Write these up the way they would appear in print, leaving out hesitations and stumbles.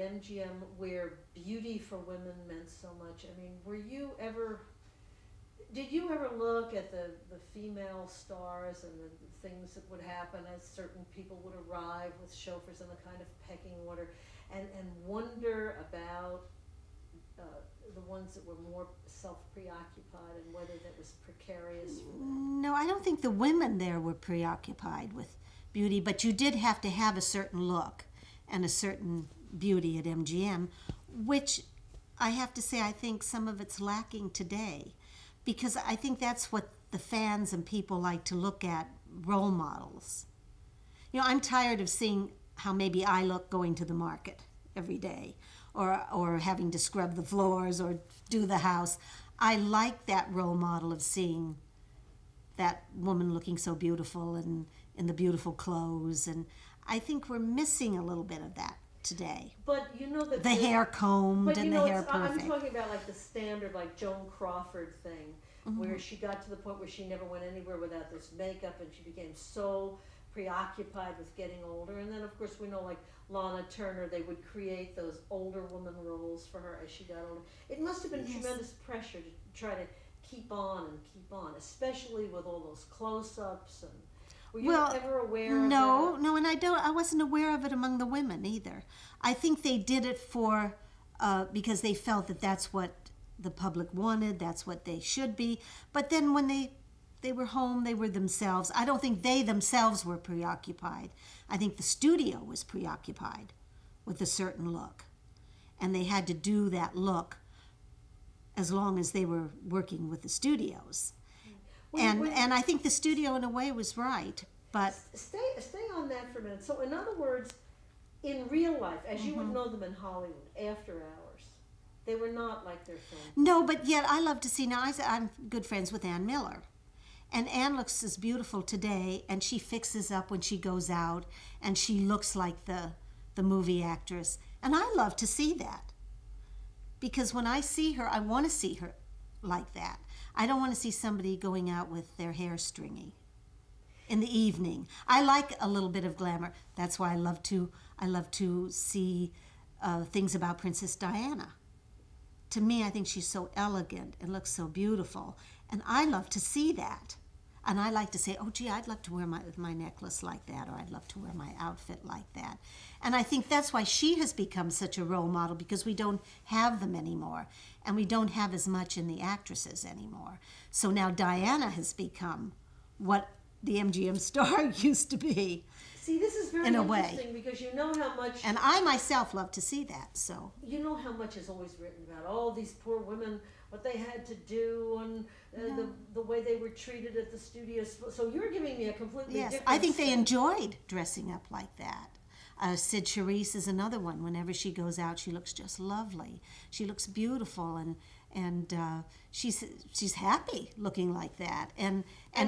MGM where beauty for women meant so much. I mean, did you ever look at the female stars and the things that would happen as certain people would arrive with chauffeurs in a kind of pecking order and wonder about the ones that were more self-preoccupied and whether that was precarious for them? No, I don't think the women there were preoccupied with beauty, but you did have to have a certain look and a certain beauty at MGM, which I have to say I think some of it's lacking today, because I think that's what the fans and people like to look at, role models. You know, I'm tired of seeing how maybe I look going to the market every day, or having to scrub the floors or do the house. I like that role model of seeing that woman looking so beautiful and in the beautiful clothes, and I think we're missing a little bit of that today. But you know that the hair combed and the hair perfect. I'm talking about like the standard, like Joan Crawford thing, where she got to the point where she never went anywhere without this makeup, and she became so preoccupied with getting older. And then of course we know like Lana Turner, they would create those older woman roles for her as she got older. It must have been tremendous pressure to try to keep on, especially with all those close-ups. And were you ever aware of that? No, and I wasn't aware of it among the women either. I think they did it for because they felt that that's what the public wanted, that's what they should be. But then when they were home, they were themselves. I don't think they themselves were preoccupied. I think the studio was preoccupied with a certain look. And they had to do that look as long as they were working with the studios. And I think the studio in a way was right, but... Stay on that for a minute. So in other words, in real life, as you would know them in Hollywood, after hours, they were not like their film. No, but yet I love to see, now I'm good friends with Ann Miller. And Ann looks as beautiful today, and she fixes up when she goes out, and she looks like the movie actress. And I love to see that. Because when I see her, I want to see her like that. I don't want to see somebody going out with their hair stringy in the evening. I like a little bit of glamour. That's why I love to see things about Princess Diana. To me, I think she's so elegant and looks so beautiful. And I love to see that. And I like to say, oh, gee, I'd love to wear my necklace like that, or I'd love to wear my outfit like that. And I think that's why she has become such a role model, because we don't have them anymore. And we don't have as much in the actresses anymore. So now Diana has become what the MGM star used to be. See, this is very interesting because you know how much... And I myself love to see that, so... You know how much is always written about all these poor women, what they had to do, and the way they were treated at the studios. So you're giving me a completely different... I think they enjoyed dressing up like that. Sid Charisse is another one. Whenever she goes out, she looks just lovely. She looks beautiful, and she's happy looking like that. And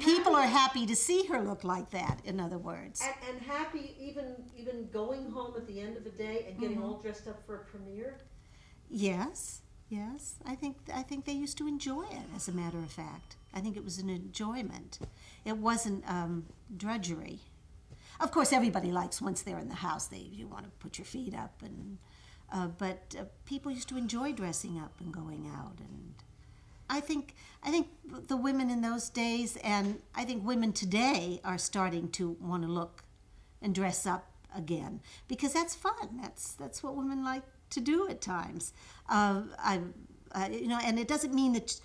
people are happy to see her look like that, in other words. And happy even going home at the end of the day and getting all dressed up for a premiere? Yes. I think they used to enjoy it, as a matter of fact. I think it was an enjoyment. It wasn't drudgery. Of course, everybody likes, once they're in the house, you want to put your feet up, but people used to enjoy dressing up and going out. And I think the women in those days, and I think women today, are starting to want to look and dress up again, because that's fun. That's what women like to do at times. And it doesn't mean that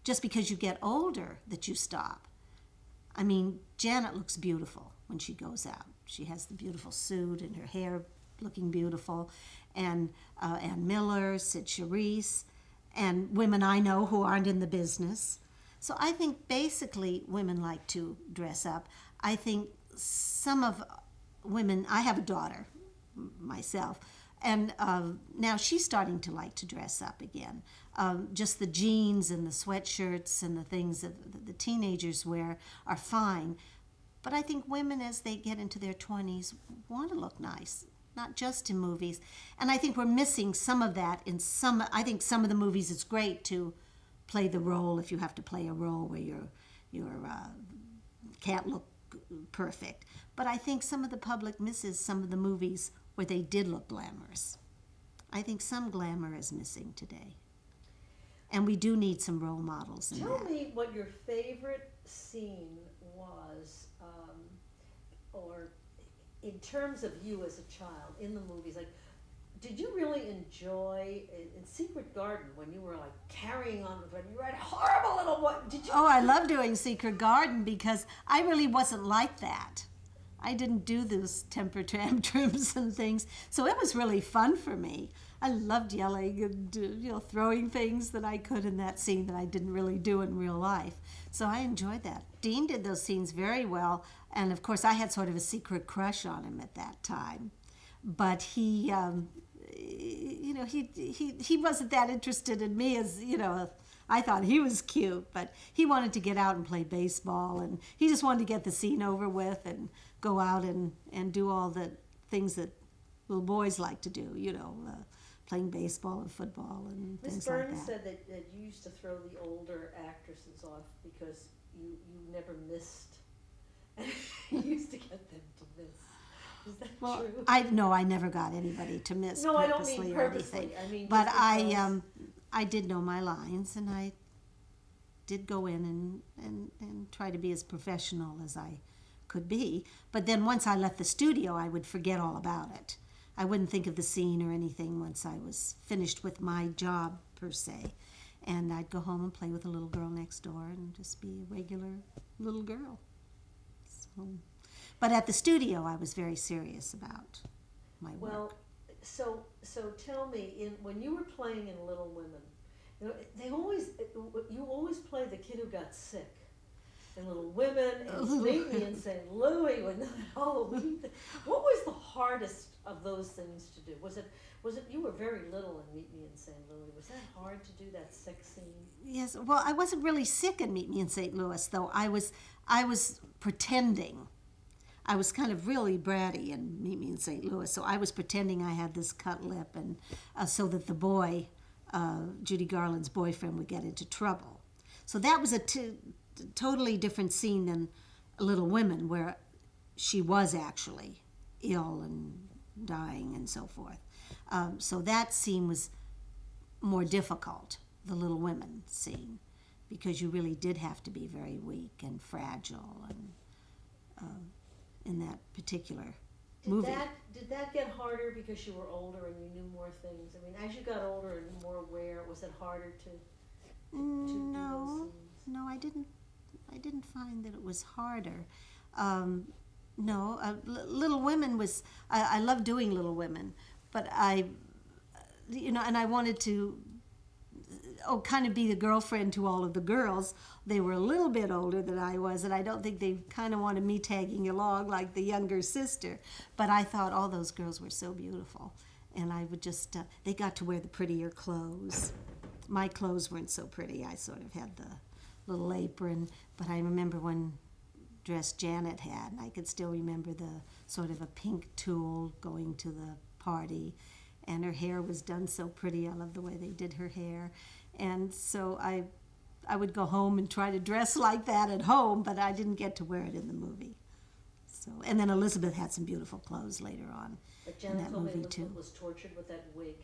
just because you get older that you stop. I mean, Janet looks beautiful when she goes out. She has the beautiful suit and her hair looking beautiful. And Ann Miller, Sid Charisse, and women I know who aren't in the business. So I think basically women like to dress up. I think some of women, I have a daughter myself, and now she's starting to like to dress up again. Just the jeans and the sweatshirts and the things that the teenagers wear are fine. But I think women, as they get into their 20s, want to look nice, not just in movies. And I think we're missing some of that in some. I think some of the movies, it's great to play the role, if you have to play a role where you can't look perfect. But I think some of the public misses some of the movies where they did look glamorous. I think some glamour is missing today. And we do need some role models in Tell that. me what your favorite scene was, or in terms of you as a child in the movies. Like, did you really enjoy in Secret Garden when you were like carrying on with when you were a horrible little boy? Did you? Oh, I love doing Secret Garden because I really wasn't like that. I didn't do those temper tantrums and things, so it was really fun for me. I loved yelling and throwing things that I could in that scene that I didn't really do in real life. So I enjoyed that. Dean did those scenes very well, and of course I had sort of a secret crush on him at that time. But he wasn't that interested in me as, I thought he was cute, but he wanted to get out and play baseball, and he just wanted to get the scene over with and go out and do all the things that little boys like to do, playing baseball and football and Miss things like Burns that. said that you used to throw the older actresses off because you never missed. You used to get them to miss. Is that true? I never got anybody to miss No, I don't purposely mean or purposely. anything. I mean, But just because- I did know my lines, and I did go in and try to be as professional as I could be. But then once I left the studio, I would forget all about it. I wouldn't think of the scene or anything once I was finished with my job, per se. And I'd go home and play with the little girl next door and just be a regular little girl. But at the studio, I was very serious about my work. Well, so tell me, when you were playing in Little Women, you always play the kid who got sick. In Little Women, and Meet Me in St. Louis, when the Halloween thing. What was the hardest of those things to do? Was it you were very little in Meet Me in St. Louis? Was that hard to do, that sick scene? Yes. Well, I wasn't really sick in Meet Me in St. Louis, though. I was pretending. I was kind of really bratty in Meet Me in St. Louis, so I was pretending I had this cut lip, and so that the boy, Judy Garland's boyfriend, would get into trouble. So that was a totally different scene than Little Women, where she was actually ill and dying and so forth. So that scene was more difficult, the Little Women scene, because you really did have to be very weak and fragile and in that particular movie. Did that get harder because you were older and you knew more things? I mean, as you got older and more aware, was it harder to do those scenes? No, I didn't find that it was harder. Little Women was, I loved doing Little Women, but and I wanted to kind of be the girlfriend to all of the girls. They were a little bit older than I was, and I don't think they kind of wanted me tagging along like the younger sister. But I thought all those girls were so beautiful, and I would just, they got to wear the prettier clothes. My clothes weren't so pretty. I sort of had the little apron, but I remember one dress Janet had, and I could still remember the sort of a pink tulle going to the party, and her hair was done so pretty. I love the way they did her hair. And so I would go home and try to dress like that at home, but I didn't get to wear it in the movie. So, and then Elizabeth had some beautiful clothes later on But in Janet that told me movie Elizabeth too. was tortured with that wig.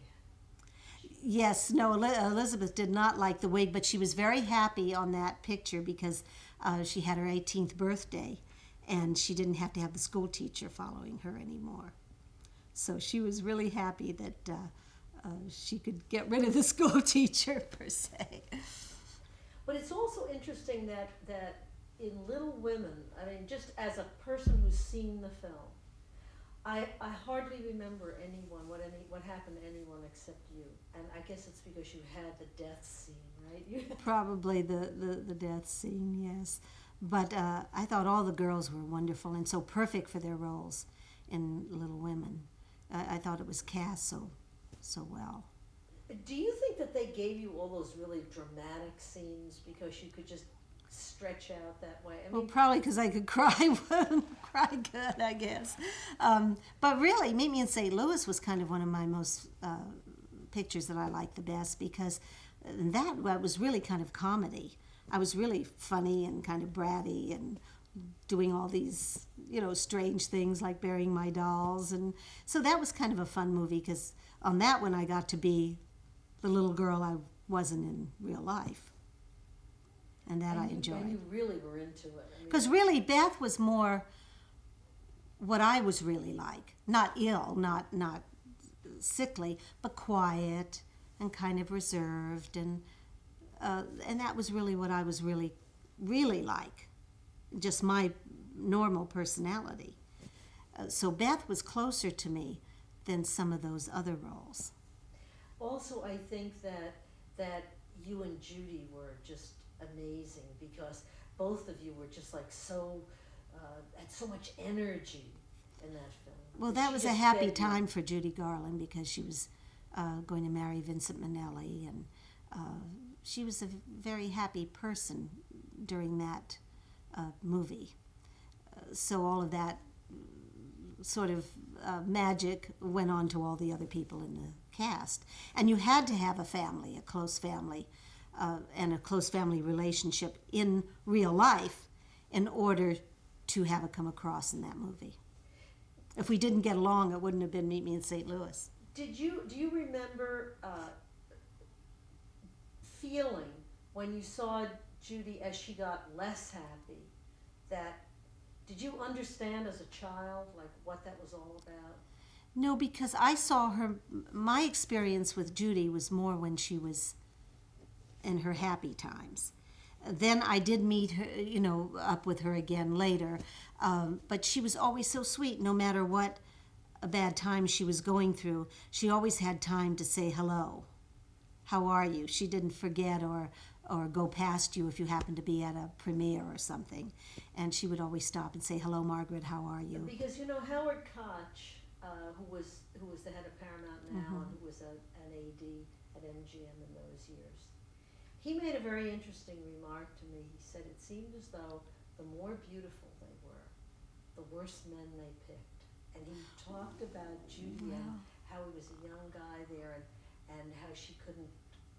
Yes, no, Elizabeth did not like the wig, but she was very happy on that picture because she had her 18th birthday, and she didn't have to have the school teacher following her anymore. So she was really happy that she could get rid of the school teacher, per se. But it's also interesting that in Little Women, I mean, just as a person who's seen the film, I hardly remember what happened to anyone except you. And I guess it's because you had the death scene, right? Probably the death scene, yes. But I thought all the girls were wonderful and so perfect for their roles in Little Women. I thought it was cast so well. Do you think that they gave you all those really dramatic scenes because you could just stretch out that way? I mean, Well, probably because I could cry good, I guess. But really, Meet Me in St. Louis was kind of one of my most pictures that I liked the best because that was really kind of comedy. I was really funny and kind of bratty and doing all these, strange things like burying my dolls. And so that was kind of a fun movie because on that one, I got to be the little girl I wasn't in real life. And that I enjoyed. And you really were into it. Because really, Beth was more what I was really like. Not ill, not sickly, but quiet and kind of reserved. And that was really what I was really, really like. Just my normal personality. So Beth was closer to me than some of those other roles. Also, I think that you and Judy were just amazing because both of you were just like so, had so much energy in that film. Well, that was a happy time for Judy Garland because she was going to marry Vincent Minnelli, and she was a very happy person during that movie. So all of that sort of magic went on to all the other people in the cast. And you had to have a family, a close family, and a close family relationship in real life in order to have it come across in that movie. If we didn't get along, it wouldn't have been Meet Me in St. Louis. Do you remember feeling when you saw Judy as she got less happy, that did you understand as a child like what that was all about? No, because I saw her, my experience with Judy was more when she was in her happy times. Then I did meet her, up with her again later, but she was always so sweet. No matter what a bad time she was going through, she always had time to say hello. How are you? She didn't forget or go past you if you happened to be at a premiere or something. And she would always stop and say, hello, Margaret, how are you? Because, Howard Koch, who was the head of Paramount now and who was an AD at MGM in those years, he made a very interesting remark to me. He said it seemed as though the more beautiful they were, the worse men they picked. And he talked about Judy and how he was a young guy there and how she couldn't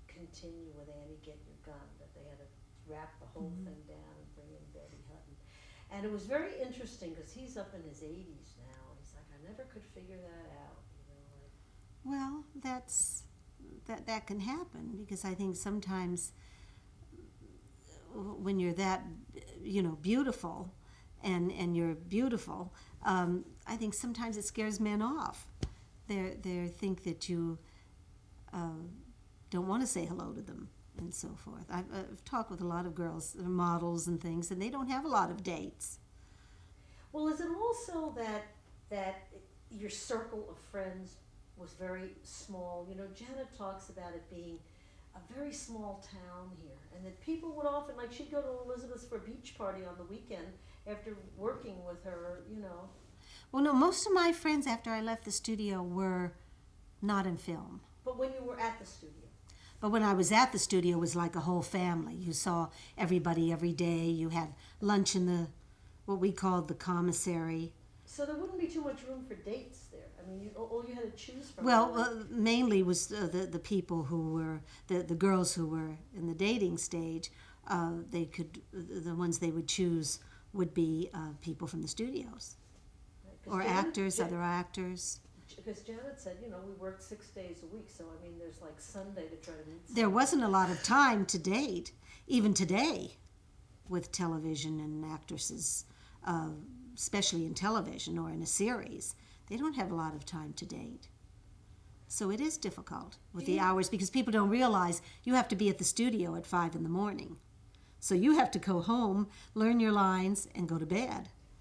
continue with Annie Get Your Gun, that they had to wrap the whole thing down and bring in Betty Hutton. And it was very interesting because he's up in his 80s now, and he's like, I never could figure that out. Well, that can happen because I think sometimes when you're that, beautiful, and you're beautiful, I think sometimes it scares men off. They think that you don't want to say hello to them and so forth. I've talked with a lot of girls, models and things, and they don't have a lot of dates. Well, is it also that your circle of friends was very small? Janet talks about it being a very small town here, and that people would often, she'd go to Elizabeth's for a beach party on the weekend after working with her, Well, no, most of my friends after I left the studio were not in film. But when you were at the studio? But when I was at the studio, it was like a whole family. You saw everybody every day. You had lunch in what we called the commissary. So there wouldn't be too much room for dates there. I mean, all you had to choose from. Well, mainly was the people who were, the girls who were in the dating stage. The ones they would choose would be people from the studios. Right, or actors, other actors. Because Janet said, we worked 6 days a week, so I mean, there's Sunday to try to meet. There wasn't a lot of time to date, even today, with television and actresses, especially in television or in a series. They don't have a lot of time to date. So it is difficult with the hours because people don't realize you have to be at the studio at 5 in the morning. So you have to go home, learn your lines, and go to bed.